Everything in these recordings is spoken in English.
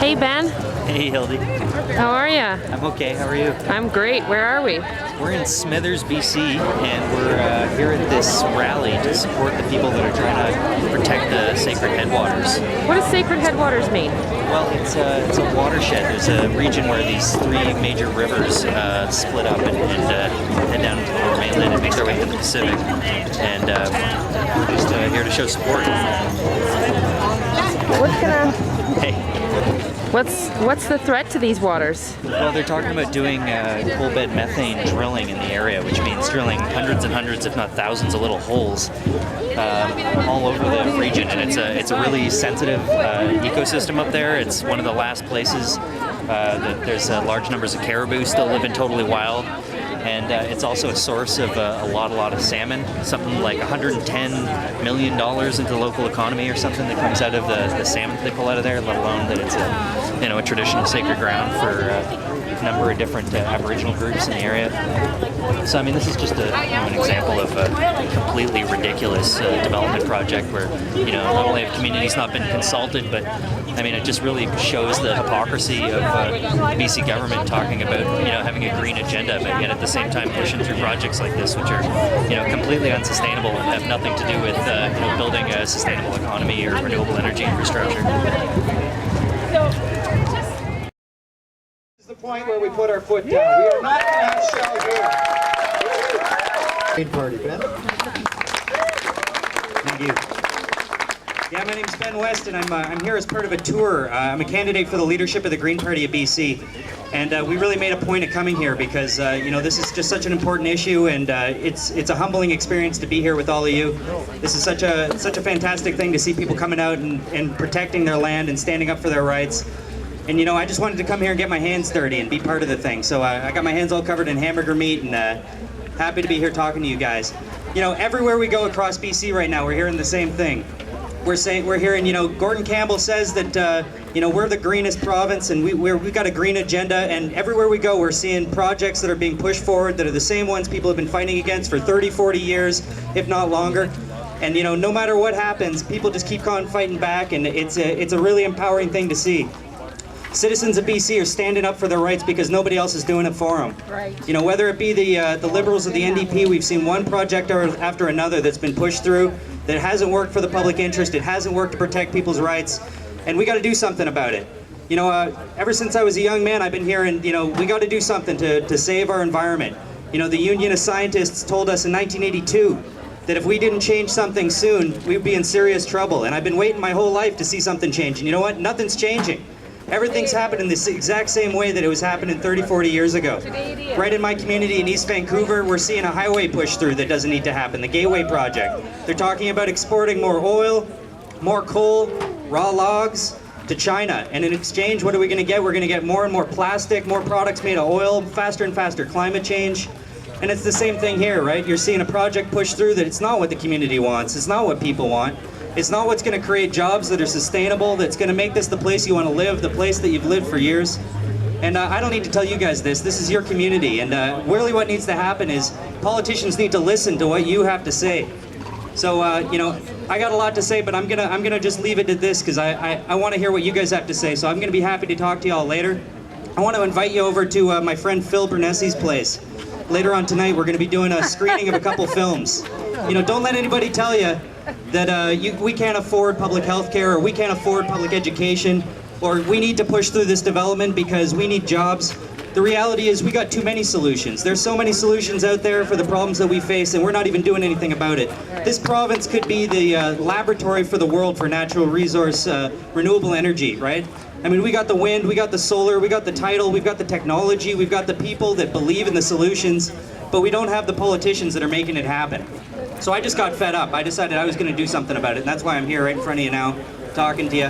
Hey Ben, Hey Hildy. how are you? I'm okay, how are you? I'm great. Where are we? We're in Smithers, BC, and we're here at this rally to support the people that are trying to protect the sacred headwaters. What does sacred headwaters mean? Well, it's a watershed. There's a region where these three major rivers split up and head down to the lower mainland and make their way into the Pacific. And we're just here to show support. What's the threat to these waters? Well, they're talking about doing coal bed methane drilling in the area, which means drilling hundreds and hundreds, if not thousands, of little holes all over the region. And it's a really sensitive ecosystem up there. It's one of the last places that there's large numbers of caribou still living totally wild. And it's also a source of a lot of salmon, something like $110 million into the local economy or something that comes out of the salmon that they pull out of there, let alone that it's a traditional sacred ground for a number of different aboriginal groups in the area. So I mean, this is just an example of a completely ridiculous development project where not only have communities not been consulted, but I mean, it just really shows the hypocrisy of the BC government talking about having a green agenda, but yet at the same time pushing through projects like this, which are completely unsustainable and have nothing to do with building a sustainable economy or renewable energy infrastructure. This is the point where we put our foot down. We are not going to have shell here. Green Party, Ben. Thank you. Yeah, my name's Ben West, and I'm here as part of a tour. I'm a candidate for the leadership of the Green Party of BC, and we really made a point of coming here because this is just such an important issue, and it's a humbling experience to be here with all of you. This is such a fantastic thing to see people coming out and protecting their land and standing up for their rights. And I just wanted to come here and get my hands dirty and be part of the thing. So I got my hands all covered in hamburger meat, and happy to be here talking to you guys. Everywhere we go across BC right now, we're hearing the same thing. We're hearing, Gordon Campbell says that, we're the greenest province and we've got a green agenda, and everywhere we go we're seeing projects that are being pushed forward that are the same ones people have been fighting against for 30, 40 years, if not longer. And, no matter what happens, people just keep on fighting back, and it's a really empowering thing to see. Citizens of BC are standing up for their rights because nobody else is doing it for them. Right. Whether it be the Liberals or the NDP, we've seen one project after another that's been pushed through that hasn't worked for the public interest, it hasn't worked to protect people's rights, and we got to do something about it. Ever since I was a young man, I've been hearing, we got to do something to save our environment. The Union of Scientists told us in 1982 that if we didn't change something soon, we'd be in serious trouble, and I've been waiting my whole life to see something change, and you know what? Nothing's changing. Everything's happening the exact same way that it was happening 30, 40 years ago. Right in my community in East Vancouver, we're seeing a highway push through that doesn't need to happen, the Gateway Project. They're talking about exporting more oil, more coal, raw logs to China. And in exchange, what are we going to get? We're going to get more and more plastic, more products made of oil, faster and faster climate change. And it's the same thing here, right? You're seeing a project push through that it's not what the community wants, it's not what people want. It's not what's going to create jobs that are sustainable, that's going to make this the place you want to live, the place that you've lived for years. And I don't need to tell you guys this is your community, and really what needs to happen is politicians need to listen to what you have to say. So, I got a lot to say, but I'm gonna just leave it to this because I want to hear what you guys have to say, so I'm going to be happy to talk to y'all later. I want to invite you over to my friend Phil Bernessi's place. Later on tonight, we're going to be doing a screening of a couple films. Don't let anybody tell you that we can't afford public health care, or we can't afford public education, or we need to push through this development because we need jobs. The reality is we got too many solutions. There's so many solutions out there for the problems that we face, and we're not even doing anything about it. This province could be the laboratory for the world for natural resource renewable energy, right? I mean, we got the wind, we got the solar, we got the tidal, we've got the technology, we've got the people that believe in the solutions, but we don't have the politicians that are making it happen. So I just got fed up. I decided I was going to do something about it, and that's why I'm here right in front of you now, talking to you.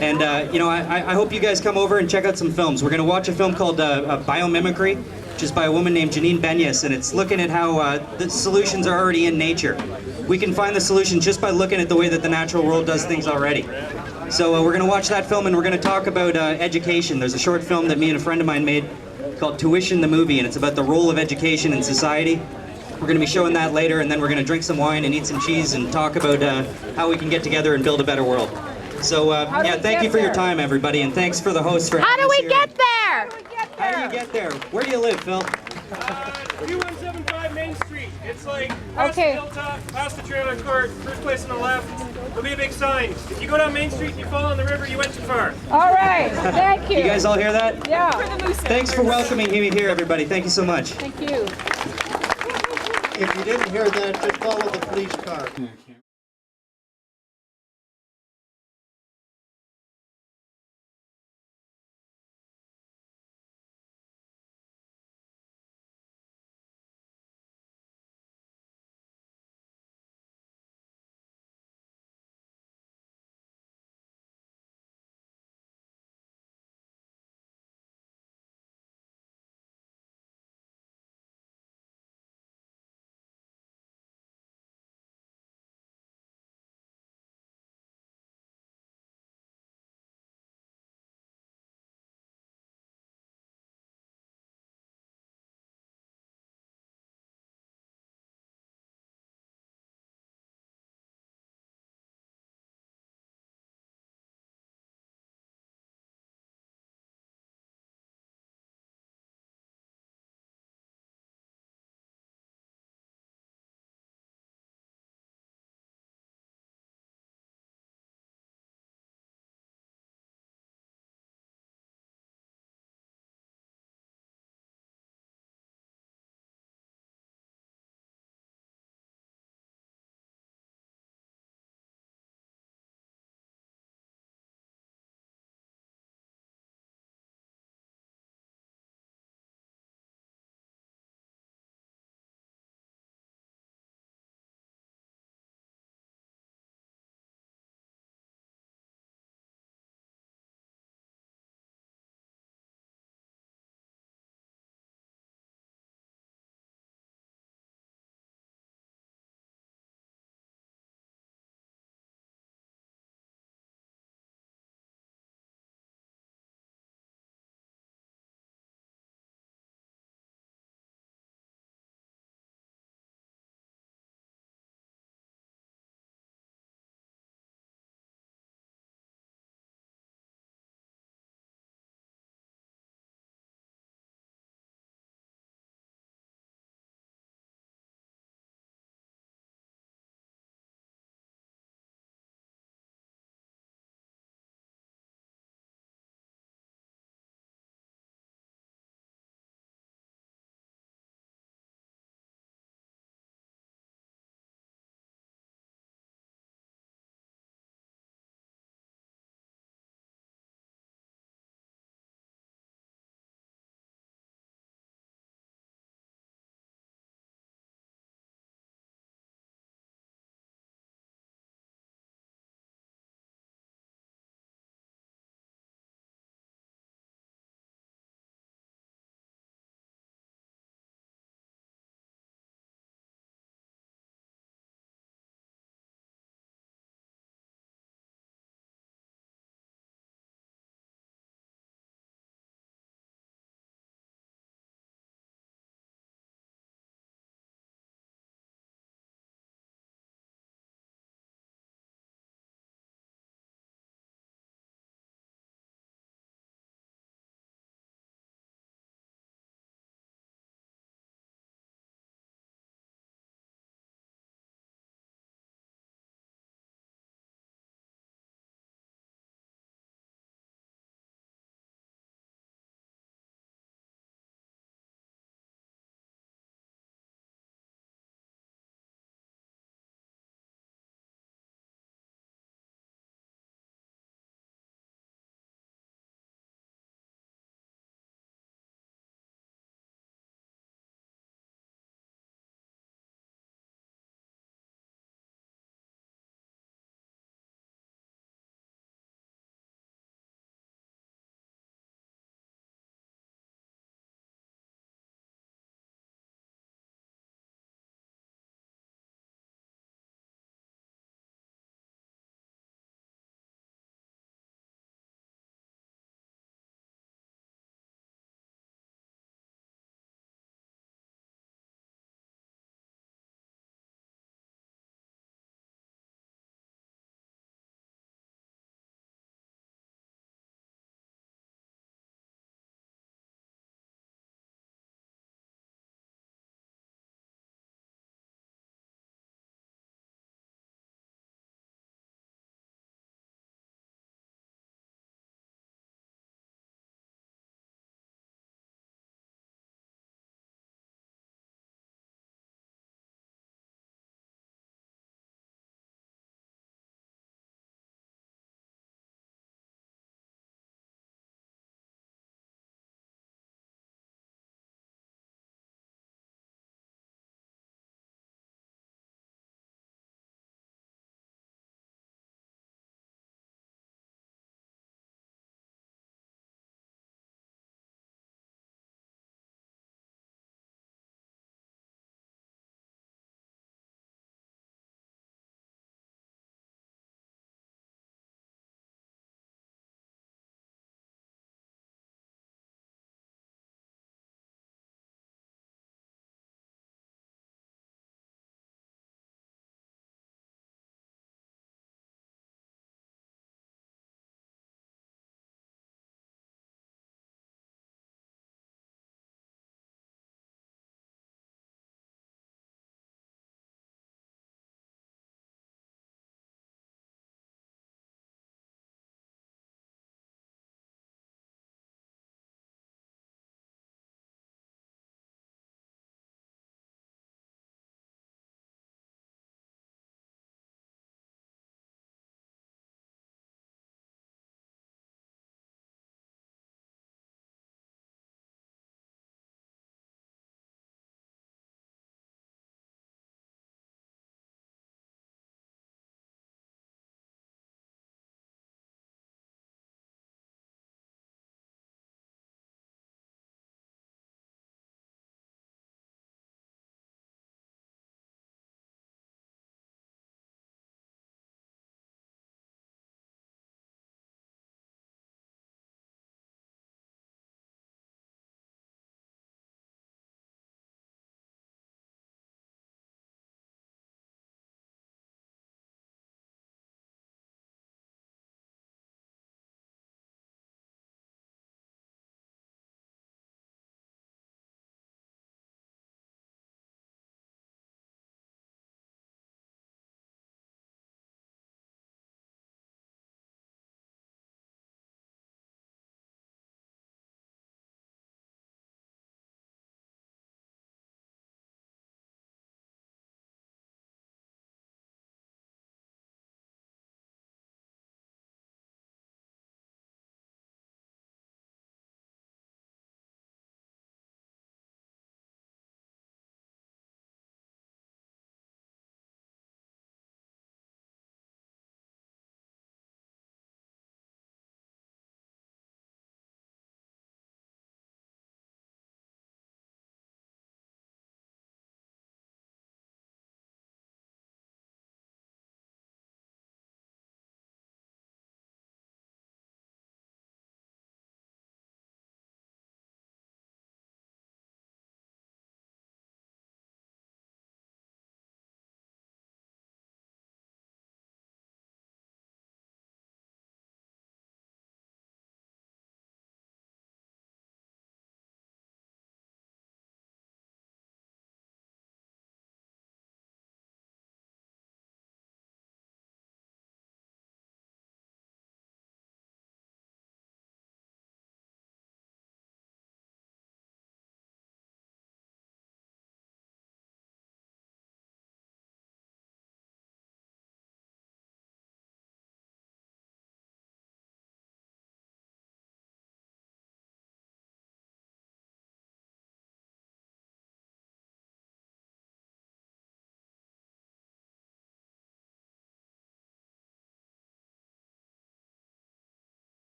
And, I hope you guys come over and check out some films. We're going to watch a film called Biomimicry, which is by a woman named Janine Benyus, and it's looking at how the solutions are already in nature. We can find the solutions just by looking at the way that the natural world does things already. So we're going to watch that film, and we're going to talk about education. There's a short film that me and a friend of mine made called Tuition the Movie, and it's about the role of education in society. We're going to be showing that later, and then we're going to drink some wine and eat some cheese and talk about how we can get together and build a better world. So yeah, thank you for your time, everybody, and thanks for the host for How having do us we here. get there? How do you get there? Where do you live, Phil? 2175 Main Street. It's like past the hilltop, past the trailer court, first place on the left. There'll be a big sign. If you go down Main Street and you fall in the river, you went too far. All right, thank you. You guys all hear that? Yeah, Thanks for welcoming me here, everybody. Thank you so much. thank you. If you didn't hear that, just follow the police car.